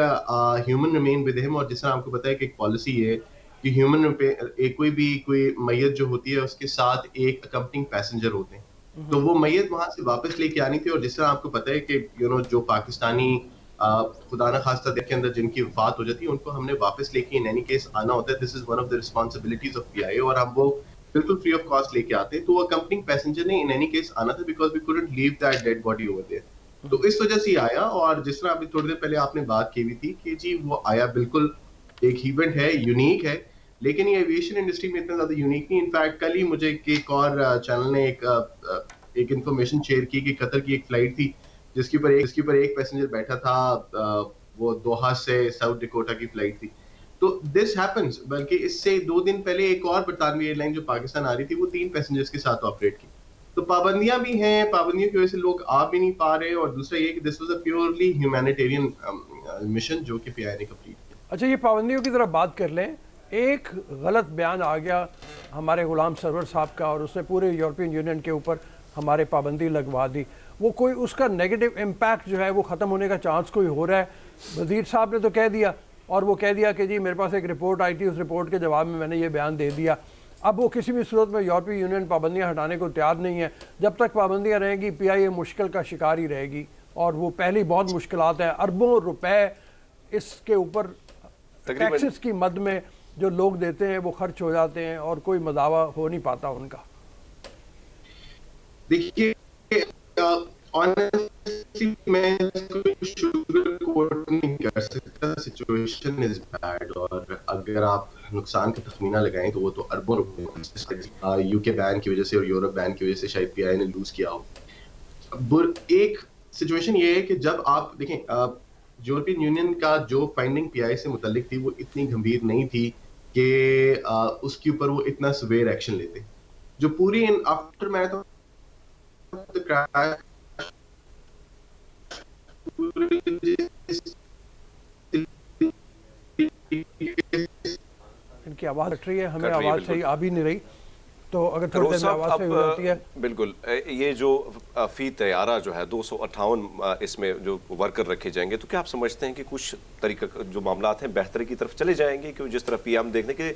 human remain with ہم, اور جس طرح آپ کو پتا ہے کہ ایک پالیسی ہے کہ ہیومن کوئی میت جو ہوتی ہے اس کے ساتھ ایک اکمپننگ پیسنجر ہوتے ہیں, تو وہ میت وہاں سے واپس لے کے آنی تھی. اور جس طرح آپ کو پتا ہے کہ جو پاکستانی خدا نہ خواستہ کے اندر جن کی وفات ہو جاتی ہے ان کو ہم نے واپس لے کے ان اینی کیس آنا ہوتا ہے. This is one of the responsibilities of P I A, اور ہم وہ بالکل فری آف کاسٹ لے کے آتے ہیں. تو وہ اکمپننگ پیسنجر نے ان اینی کیس آنا تھا, because we couldn't leave that dead body over there. تو اس وجہ سے آیا. اور جس طرح ابھی تھوڑی دیر پہلے آپ نے بات کی ہوئی تھی کہ جی وہ آیا بالکل ایک ایونٹ ہے, یونیک ہے, لیکن یہ ایویشن انڈسٹری میں اتنا زیادہ یونیک نہیں. انفیکٹ کل ہی مجھے ایک اور چینل نے ایک انفارمیشن شیئر کی کہ قطر کی ایک فلائٹ تھی جس کے اوپر ایک پیسنجر بیٹھا تھا, وہ دوحہ سے ساؤتھ ڈیکوٹا کی فلائٹ تھی. تو دس ہیپنس. بلکہ اس سے 2 دن پہلے ایک اور برطانوی ایئر لائن جو پاکستان آ رہی تھی وہ 3 پیسنجرز کے ساتھ آپریٹ کی. تو پابندیاں بھی ہیں, پابندیوں کی وجہ سے لوگ آ بھی نہیں پا رہے, اور دوسرا یہ کہ this was a purely humanitarian mission جو کہ پی آئی نے کمپلیٹ کیا. اچھا, یہ پابندیوں کی طرف بات کر لیں. ایک غلط بیان آ گیا ہمارے غلام سرور صاحب کا, اور اس نے پورے یورپین یونین کے اوپر ہمارے پابندی لگوا دی. وہ کوئی اس کا نیگیٹو امپیکٹ جو ہے وہ ختم ہونے کا چانس کوئی ہو رہا ہے؟ وزیر صاحب نے تو کہہ دیا, اور وہ کہہ دیا کہ جی میرے پاس ایک رپورٹ آئی تھی, اس رپورٹ کے جواب میں نے یہ بیان دے دیا. اب وہ کسی بھی صورت میں یورپی یونین پابندیاں ہٹانے کو تیار نہیں ہے. جب تک پابندیاں رہیں گی پی آئی اے مشکل کا شکار ہی رہے گی, اور وہ پہلی بہت مشکلات ہیں. اربوں روپے اس کے اوپر ٹیکسز کی مد میں جو لوگ دیتے ہیں وہ خرچ ہو جاتے ہیں, اور کوئی مداوع ہو نہیں پاتا ان کا. دیکھیے honestly میں شوگر کوٹ نہیں کر سکتا, سچویشن از بیڈ, اور اگر آپ نقصان کا تخمینہ لگائیں تو وہ تو اربوں روپے یو کے بین کی وجہ سے اور یورپ بین کی وجہ سے شاید پی آئی نے لوز کیا ہو. ایک سچویشن یہ ہے کہ جب آپ دیکھیں یورپین یونین کا جو فائنڈنگ پی آئی سے متعلق تھی وہ اتنی گمبھیر نہیں تھی کہ اس کے اوپر وہ اتنا سویر ایکشن لیتے. جو پوری آفٹر میراتھن ان کی آواز ہٹ رہی ہے, ہمیں آواز صحیح آ بھی نہیں رہی, تو اگر تھوڑی دیر میں آواز صحیح ہو جاتی ہے. بالکل, یہ جو فی طیارہ جو ہے 258 اس میں جو ورکر رکھے جائیں گے, تو کیا آپ سمجھتے ہیں کہ کچھ طریقہ جو معاملات ہیں بہتری کی طرف چلے جائیں گے؟ کیوں جس طرح پی ایم دیکھنے کے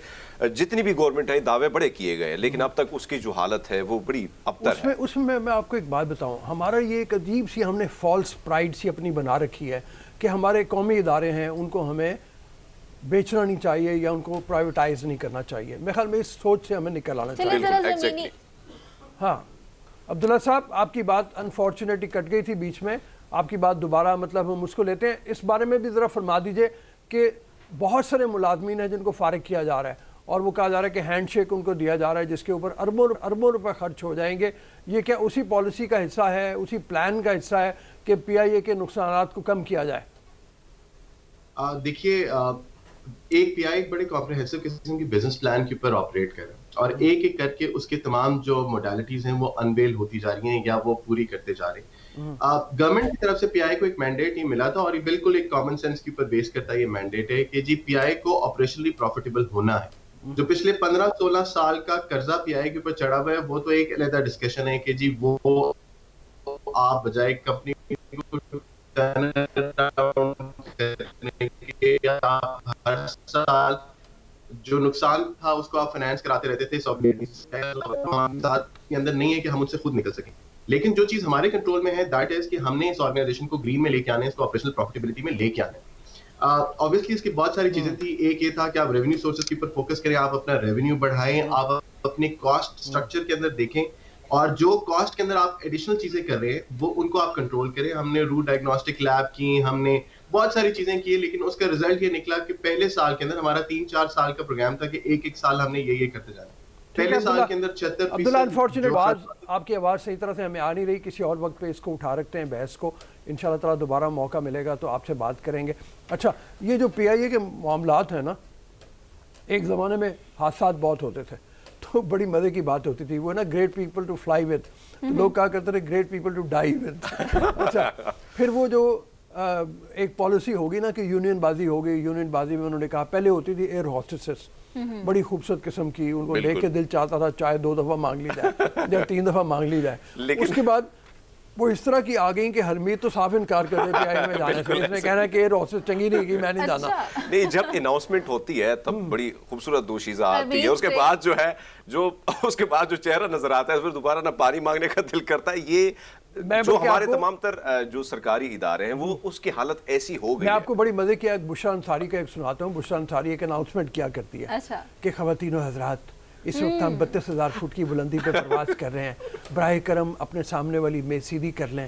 جتنی بھی گورنمنٹ ہے دعوے بڑے کیے گئے, لیکن اب تک اس کی جو حالت ہے وہ بڑی ابتر ہے. اس میں میں آپ کو ایک بات بتاؤں, ہمارا یہ ایک عجیب سی ہم نے فالس پرائیڈ سی اپنی بنا رکھی ہے کہ ہمارے قومی ادارے ہیں ان کو ہمیں بیچنا نہیں چاہیے یا ان کو پرائیویٹائز نہیں کرنا چاہیے. میرے خیال میں اس سوچ سے ہمیں نکل آنا چاہیے. ہاں عبداللہ صاحب, آپ کی بات انفارچونیٹلی کٹ گئی تھی بیچ میں, آپ کی بات دوبارہ مطلب ہم اس کو لیتے ہیں. اس بارے میں بھی ذرا فرما دیجئے کہ بہت سارے ملازمین ہیں جن کو فارغ کیا جا رہا ہے, اور وہ کہا جا رہا ہے کہ ہینڈ شیک ان کو دیا جا رہا ہے جس کے اوپر اربوں روپے خرچ ہو جائیں گے. یہ کیا اسی پالیسی کا حصہ ہے, اسی پلان کا حصہ ہے کہ پی آئی اے کے نقصانات کو کم کیا جائے؟ دیکھیے ایک پی آئی ایک بڑے کمپریہنسو قسم کی بزنس پلان کے اوپر آپریٹ کر رہا ہے, اور ایک ایک کر کے اس کے تمام جو موڈیلٹیز ہیں وہ انویل ہوتی جا رہی ہیں یا وہ پوری کرتے جا رہے ہیں. گورنمنٹ کی طرف سے پی آئی کو ایک مینڈیٹ نہیں ملا تھا, اور یہ بالکل ایک کامن سینس کے اوپر بیس کرتا ہے یہ مینڈیٹ ہے کہ جی پی آئی کو آپریشنلی پروفیٹیبل ہونا ہے. جو پچھلے 15-16 سال کا قرضہ پی آئی کے اوپر چڑھا ہوا ہے وہ تو ایک علیحدہ ڈسکشن ہے کہ جی وہ آپ بجائے کمپنی ہر سال جو نقصان تھا اس کو آپ فائنانس کراتے رہتے تھے, کے اندر نہیں ہے کہ ہم ان سے خود نکل سکیں. لیکن جو چیز ہمارے کنٹرول میں ہے دیٹ از کہ ہم نے اس آرگنائزیشن کو گرین میں لے کے آنا ہے, اس کو آپریشنل پروفیٹیبلٹی میں لے کے آنا ہے. obviously اس کی بہت ساری چیزیں تھی. ایک یہ تھا کہ آپ ریونیو سورسز کے اوپر فوکس کریں, آپ اپنا ریونیو بڑھائیں, آپ اپنے کاسٹ سٹرکچر کے اندر دیکھیں, اور جو کاسٹ کے اندر آپ ایڈیشنل چیزیں کر رہے ہیں وہ ان کو آپ کنٹرول کریں. ہم نے روٹ ڈائگنوسٹک لیب کی, ہم نے بہت ساری چیزیں کی, لیکن اس کا رزلٹ یہ نکلا کہ پہلے سال کے اندر ہمارا 3-4 سال کا پروگرام تھا کہ ایک سال ہم نے یہ کرتے جانا. پہلے سال کے اندر 76%. عبداللہ انفارچونیٹ آپ کی آواز صحیح طرح سے ہمیں آ نہیں رہی, کسی اور وقت پہ اس کو اٹھا رکھتے ہیں بحث کو, انشاءاللہ تعالیٰ دوبارہ موقع ملے گا تو آپ سے بات کریں گے. اچھا, یہ جو پی آئی اے کے معاملات ہیں نا, ایک زمانے میں حادثات بہت ہوتے تھے تو بڑی مزے کی بات ہوتی تھی, وہ نا great people to fly with, تو لوگ کہا کرتے تھے great people to die with. اچھا, پھر وہ جو ایک پالیسی ہوگی نا کہ یونین بازی ہوگی, یونین بازی میں انہوں نے کہا پہلے ہوتی تھی ایئر ہوسٹسز, بڑی خوبصورت قسم کی, ان کو دیکھ کے دل چاہتا تھا چائے 2 دفعہ مانگ لی جائے یا 3 دفعہ مانگ لی جائے. اس کے بعد وہ اس طرح کی آ گئیں کہ ہرمیت تو صاف انکار کر دیتی ہے میں جانے سے, اس نے کہنا ہے کہ ایئر ہوسٹس چنگی نہیں کی, میں نہیں جانا. نہیں, جب اناؤنسمنٹ ہوتی ہے تب بڑی خوبصورت دوشیزہ آتی ہے, اس کے بعد جو ہے اس کے بعد جو چہرہ نظر آتا ہے پھر دوبارہ نہ پانی مانگنے کا دل کرتا ہے. یہ جو ہمارے تمام تر جو سرکاری ادارے ہیں وہ اس کی حالت ایسی ہو گئی. میں آپ کو بڑی مزے کیا بشرا انصاری کا ایک سناتا ہوں. بشرا انصاری ایک اناؤنسمنٹ کیا کرتی ہے کہ خواتین و حضرات, اس وقت ہم 32,000 فٹ کی بلندی پہ پرواز کر رہے ہیں, براہ کرم اپنے سامنے والی میز سیدھی کر لیں,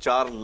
4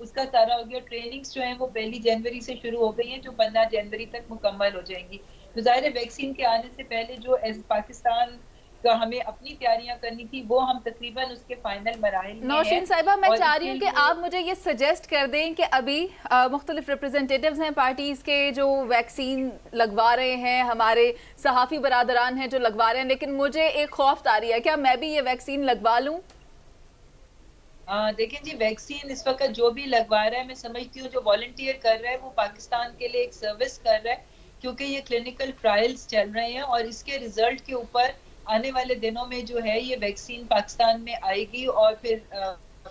اس کا سارا ہو گیا. ٹریننگز جو ہیں وہ 1 جنوری سے شروع ہو گئی ہیں جو 15 جنوری تک مکمل ہو جائیں گی. تو ظاہر ہے ویکسین کے آنے سے پہلے جو ایز پاکستان کا ہمیں اپنی تیاریاں کرنی تھی وہ ہم تقریباً اس کے فائنل مراحل میں ہیں. نوشین صاحبہ میں چاہ رہی ہوں کہ آپ مجھے یہ سجیسٹ کر دیں کہ ابھی مختلف ریپرزینٹیٹیوز ہیں پارٹیز کے جو ویکسین لگوا رہے ہیں, ہمارے صحافی برادران ہیں جو لگوا رہے ہیں, لیکن مجھے ایک خوف طاری ہے, کیا میں بھی یہ ویکسین لگوا لوں؟ دیکھیں جی, ویکسین اس وقت جو بھی لگوا رہا ہے میں سمجھتی ہوں جو والنٹیئر کر رہا ہے وہ پاکستان کے لیے ایک سروس کر رہا ہے, کیونکہ یہ کلینکل ٹرائلز چل رہے ہیں اور اس کے ریزلٹ کے اوپر آنے والے دنوں میں جو ہے یہ ویکسین پاکستان میں آئے گی اور پھر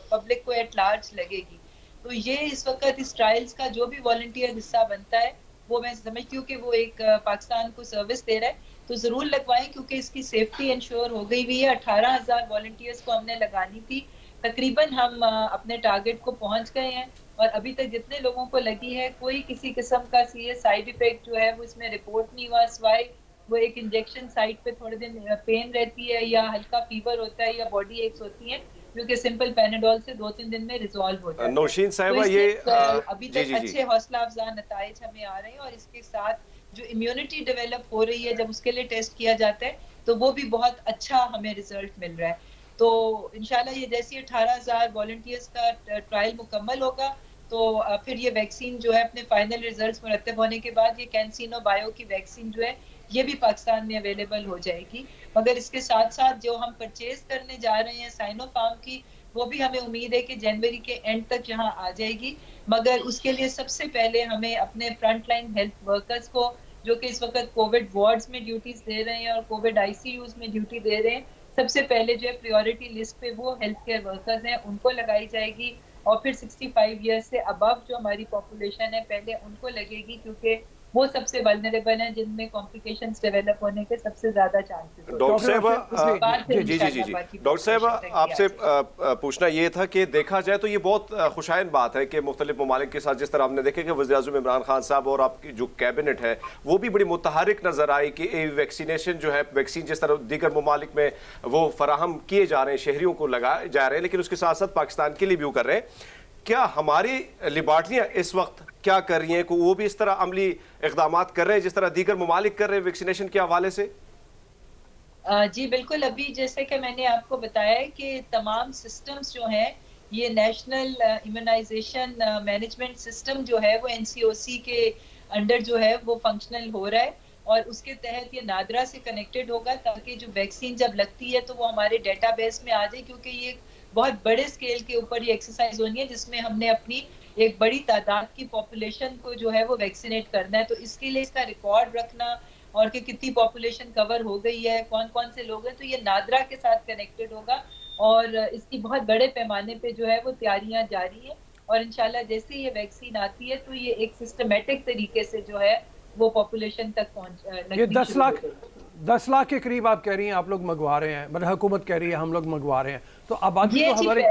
پبلک کو ایٹ لارج لگے گی. تو یہ اس وقت اس ٹرائلز کا جو بھی والنٹیئر حصہ بنتا ہے وہ میں سمجھتی ہوں کہ وہ ایک پاکستان کو سروس دے رہا ہے, تو ضرور لگوائیں کیونکہ اس کی سیفٹی انشور ہو گئی ہوئی ہے. 18,000 والنٹیئرز کو ہم نے لگانی تھی, تقریباً ہم اپنے ٹارگٹ کو پہنچ گئے ہیں اور ابھی تک جتنے لوگوں کو لگی ہے کوئی کسی قسم کا سیریس سائیڈ ایفیکٹ جو ہے وہ اس میں رپورٹ نہیں ہوا, سوائے وہ ایک انجیکشن سائٹ پہ تھوڑے دن پین رہتی ہے یا ہلکا فیور ہوتا ہے یا باڈی ایکس ہوتی ہیں جو کہ سمپل پیناڈول سے 2-3 دن میں ریزالو ہو جاتا ہے. نوشین صاحبہ یہ ابھی تک اچھے حوصلہ افزا نتائج ہمیں آ رہے ہیں اور اس کے ساتھ جو امیونٹی ڈیولپ ہو رہی ہے جب اس کے لیے ٹیسٹ کیا جاتا ہے تو وہ بھی بہت اچھا ہمیں ریزلٹ مل رہا ہے. تو انشاءاللہ یہ جیسے 18,000 والنٹیئرز کا ٹرائل مکمل ہوگا تو پھر یہ ویکسین جو ہے اپنے فائنل ریزلٹس مرتب ہونے کے بعد یہ کینسینو بایو کی ویکسین جو ہے یہ بھی پاکستان میں اویلیبل ہو جائے گی. مگر اس کے ساتھ ساتھ جو ہم پرچیز کرنے جا رہے ہیں سائنو فارم کی وہ بھی ہمیں امید ہے کہ جنوری کے اینڈ تک یہاں آ جائے گی. مگر اس کے لیے سب سے پہلے ہمیں اپنے فرنٹ لائن ہیلتھ ورکرز کو جو کہ اس وقت کووڈ وارڈز میں ڈیوٹیز دے رہے ہیں اور کووڈ ICUs میں ڈیوٹی دے رہے ہیں, سب سے پہلے جو ہے پریورٹی لسٹ پہ وہ ہیلتھ کیئر ورکرز ہیں ان کو لگائی جائے گی اور پھر 65 ایئرز سے ابو جو ہماری پاپولیشن ہے پہلے ان کو لگے گی کیونکہ وہ سب سے ولنریبل ہیں جن میں کمپلیکیشنز ڈیولپ ہونے کے سب سے زیادہ چانسز. ڈاکٹر صاحبہ ڈاکٹر صاحبہ آپ سے پوچھنا یہ تھا کہ دیکھا جائے تو یہ بہت خوشائن بات ہے کہ مختلف ممالک کے ساتھ جس طرح ہم نے دیکھا کہ وزیر اعظم عمران خان صاحب اور آپ کی جو کیبنٹ ہے وہ بھی بڑی متحرک نظر آئی کہ ویکسینیشن جو ہے ویکسین جس طرح دیگر ممالک میں وہ فراہم کیے جا رہے ہیں شہریوں کو لگائے جا رہے ہیں لیکن اس کے ساتھ ساتھ پاکستان کے لیے بھی وہ کر رہے ہیں. کیا ہماری لیبارٹریاں اس وقت کیا کر رہی ہیں کہ وہ بھی اس طرح عملی اقدامات کر رہے ہیں جس طرح دیگر ممالک کر رہے ہیں ویکسینیشن کے حوالے سے؟ جی بالکل, ابھی جیسے کہ میں نے آپ کو بتایا ہے کہ تمام سسٹمز جو ہیں یہ نیشنل امیونائزیشن مینجمنٹ سسٹم جو ہے وہ NCOC کے انڈر جو ہے وہ فنکشنل ہو رہا ہے اور اس کے تحت یہ نادرا سے کنیکٹڈ ہوگا تاکہ جو ویکسین جب لگتی ہے تو وہ ہمارے ڈیٹا بیس میں آ جائے, کیونکہ یہ بہت بڑے اسکیل کے اوپر یہ ایکسرسائز ہونی ہے جس میں ہم نے اپنی ایک بڑی تعداد کی پاپولیشن کو جو ہے وہ ویکسینیٹ کرنا ہے. تو اس کے لیے اس کا ریکارڈ رکھنا اور کہ کتنی پاپولیشن کور ہو گئی ہے, کون کون سے لوگ ہیں, تو یہ نادرا کے ساتھ کنیکٹڈ ہوگا اور اس کی بہت بڑے پیمانے پہ جو ہے وہ تیاریاں جاری ہیں اور انشاءاللہ جیسے یہ ویکسین آتی ہے تو یہ ایک سسٹمیٹک طریقے سے جو ہے وہ پاپولیشن تک پہنچ. یہ 10 لاکھ کے قریب آپ کہہ رہی ہیں آپ لوگ منگوا رہے ہیں, مطلب حکومت کہہ رہی ہے ہم لوگ منگوا رہے ہیں, تو آبادی تو ہمارے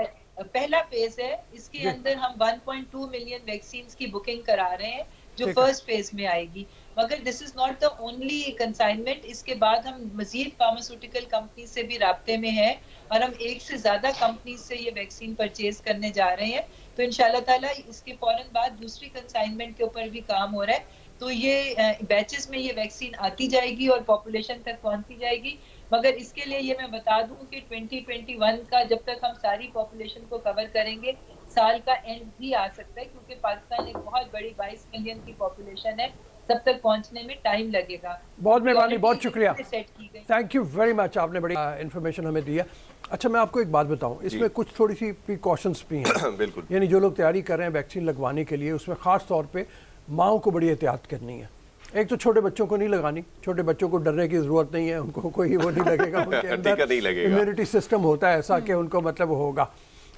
پہلا فیز ہے. اس کے اندر ہم 1.2 ملین ویکسینز کی بکنگ کرا رہے ہیں جو فرسٹ فیز میں آئے گی. مگر this is not the only consignment, اس کے بعد ہم مزید فارماسیوٹیکل کمپنی سے بھی رابطے میں ہیں اور ہم ایک سے زیادہ کمپنیز سے یہ ویکسین پرچیز کرنے جا رہے ہیں. تو انشاءاللہ تعالیٰ اس کے فوراً بعد دوسری کنسائنمنٹ کے اوپر بھی کام ہو رہا ہے. تو یہ بیچز میں یہ ویکسین آتی جائے گی اور پاپولیشن تک پہنچتی جائے گی. مگر اس کے لیے یہ میں بتا دوں کہ 2021 کا جب تک ہم ساری پاپولیشن کو کور کریں گے سال کا اینڈ بھی آ سکتا ہے کیونکہ پاکستان ایک بہت بڑی 22 ملین کی پاپولیشن ہے, سب تک پہنچنے میں ٹائم لگے گا. بہت مہربانی, بہت شکریہ, تھینک یو ویری مچ, آپ نے بڑی انفارمیشن ہمیں دی ہے. اچھا میں آپ کو ایک بات بتاؤں, اس میں کچھ تھوڑی سی پریکاشنس بھی ہیں. بالکل, یعنی جو لوگ تیاری کر رہے ہیں ویکسین لگوانے کے لیے اس میں خاص طور پہ ماؤں کو بڑی احتیاط کرنی ہے. ایک تو چھوٹے بچوں کو نہیں لگانی, چھوٹے بچوں کو ڈرنے کی ضرورت نہیں ہے, ان کو کوئی وہ نہیں لگے گا, ان کے اندر امیونٹی سسٹم ہوتا ہے ایسا کہ ان کو مطلب ہوگا.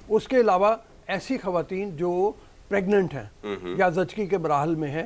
اس کے علاوہ ایسی خواتین جو پریگننٹ ہیں یا زچگی کے مراحل میں ہیں